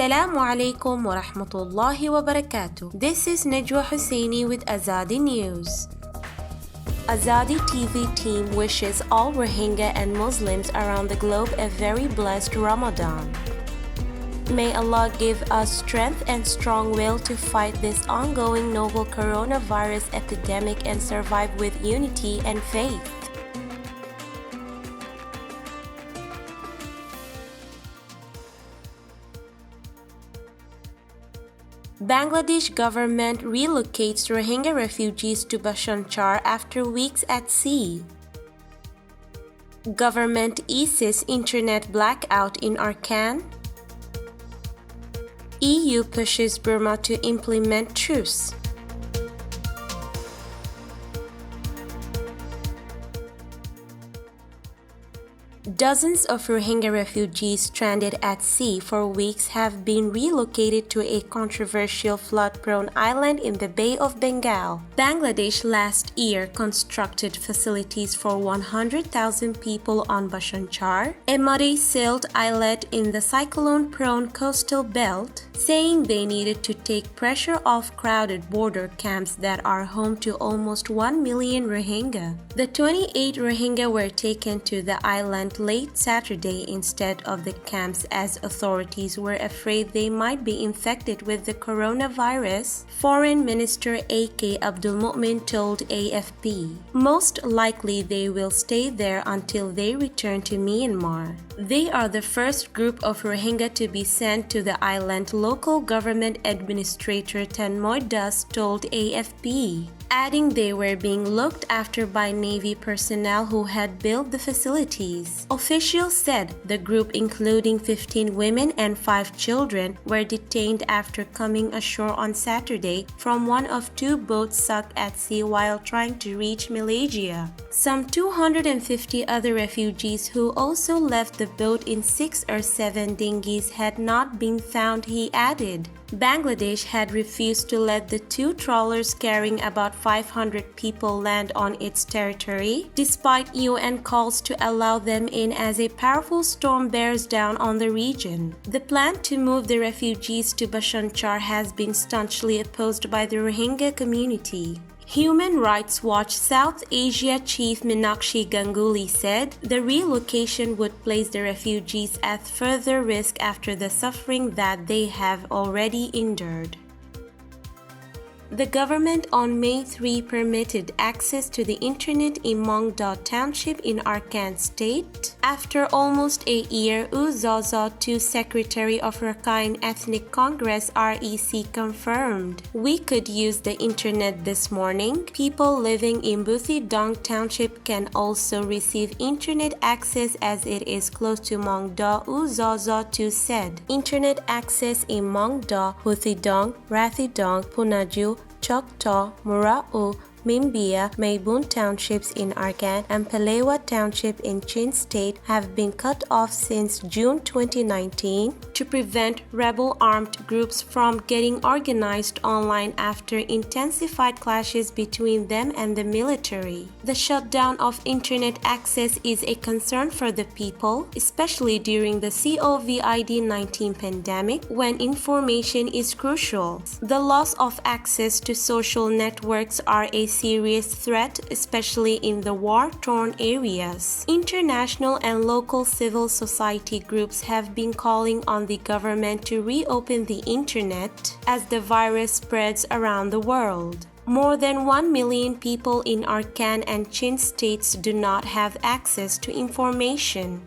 Assalamu alaikum wa rahmatullahi wa barakatuh. This is Najwa Hussaini with Azadi News. Azadi TV team wishes all Rohingya and Muslims around the globe a very blessed Ramadan. May Allah give us strength and strong will to fight this ongoing novel coronavirus epidemic and survive with unity and faith. Bangladesh government relocates Rohingya refugees to Bashan Char after weeks at sea. Government eases internet blackout in Arakan. EU pushes Burma to implement truce. Dozens of Rohingya refugees stranded at sea for weeks have been relocated to a controversial flood-prone island in the Bay of Bengal. Bangladesh last year constructed facilities for 100,000 people on Bashan Char, a muddy-sailed islet in the cyclone-prone coastal belt, saying they needed to take pressure off crowded border camps that are home to almost 1 million Rohingya. The 28 Rohingya were taken to the island late Saturday instead of the camps as authorities were afraid they might be infected with the coronavirus, Foreign Minister A.K. Abdul Mu'min told AFP. Most likely they will stay there until they return to Myanmar. They are the first group of Rohingya to be sent to the island, local government administrator Tanmoy Das told AFP, adding they were being looked after by Navy personnel who had built the facilities. Officials said the group, including 15 women and 5 children, were detained after coming ashore on Saturday from one of 2 boats stuck at sea while trying to reach Malaysia. Some 250 other refugees who also left the boat in 6 or 7 dinghies had not been found, he added. Bangladesh had refused to let the 2 trawlers carrying about 500 people land on its territory, despite UN calls to allow them in as a powerful storm bears down on the region. The plan to move the refugees to Bashan Char has been staunchly opposed by the Rohingya community. Human Rights Watch South Asia chief Meenakshi Ganguly said the relocation would place the refugees at further risk after the suffering that they have already endured. The government on May 3 permitted access to the internet in Mongda Township in Arakan State. After almost a year, Uzaza II Secretary of Rakhine Ethnic Congress REC confirmed, "We could use the internet this morning. People living in Buthidong Township can also receive internet access as it is close to Mongda," Uzaza II said. Internet access in Mongda, Buthidong, Rathidong, Punaju, Choctaw, Mura'u, Mimbia, Maybun townships in Arakan and Palewa township in Chin State have been cut off since June 2019 to prevent rebel armed groups from getting organized online after intensified clashes between them and the military. The shutdown of internet access is a concern for the people, especially during the COVID-19 pandemic when information is crucial. The loss of access to social networks are a serious threat, especially in the war-torn areas. International and local civil society groups have been calling on the government to reopen the internet as the virus spreads around the world. More than 1 million people in Arakan and Chin states do not have access to information.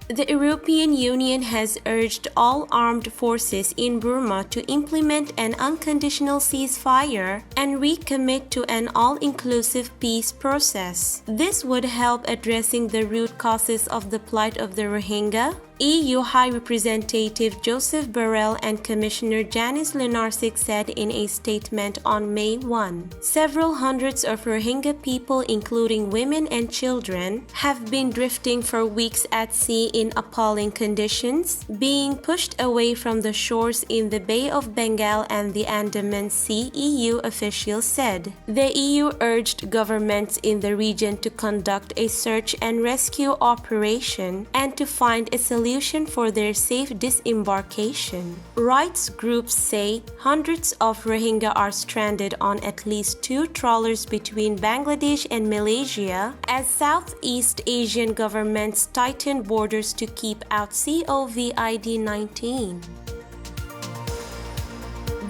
The European Union has urged all armed forces in Burma to implement an unconditional ceasefire and recommit to an all-inclusive peace process. This would help addressing the root causes of the plight of the Rohingya. EU High Representative Joseph Borrell and Commissioner Janice Lenarcic said in a statement on May 1. Several hundreds of Rohingya people, including women and children, have been drifting for weeks at sea in appalling conditions, being pushed away from the shores in the Bay of Bengal and the Andaman Sea, EU officials said. The EU urged governments in the region to conduct a search and rescue operation and to find a solution solution for their safe disembarkation. Rights groups say hundreds of Rohingya are stranded on at least 2 trawlers between Bangladesh and Malaysia as Southeast Asian governments tighten borders to keep out COVID-19.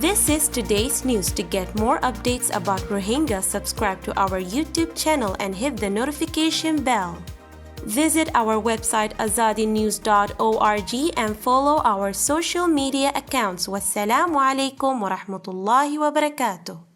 This is today's news. To get more updates about Rohingya, subscribe to our YouTube channel and hit the notification bell. Visit our website azadinews.org and follow our social media accounts. Wassalamu alaikum wa rahmatullahi wa barakatuh.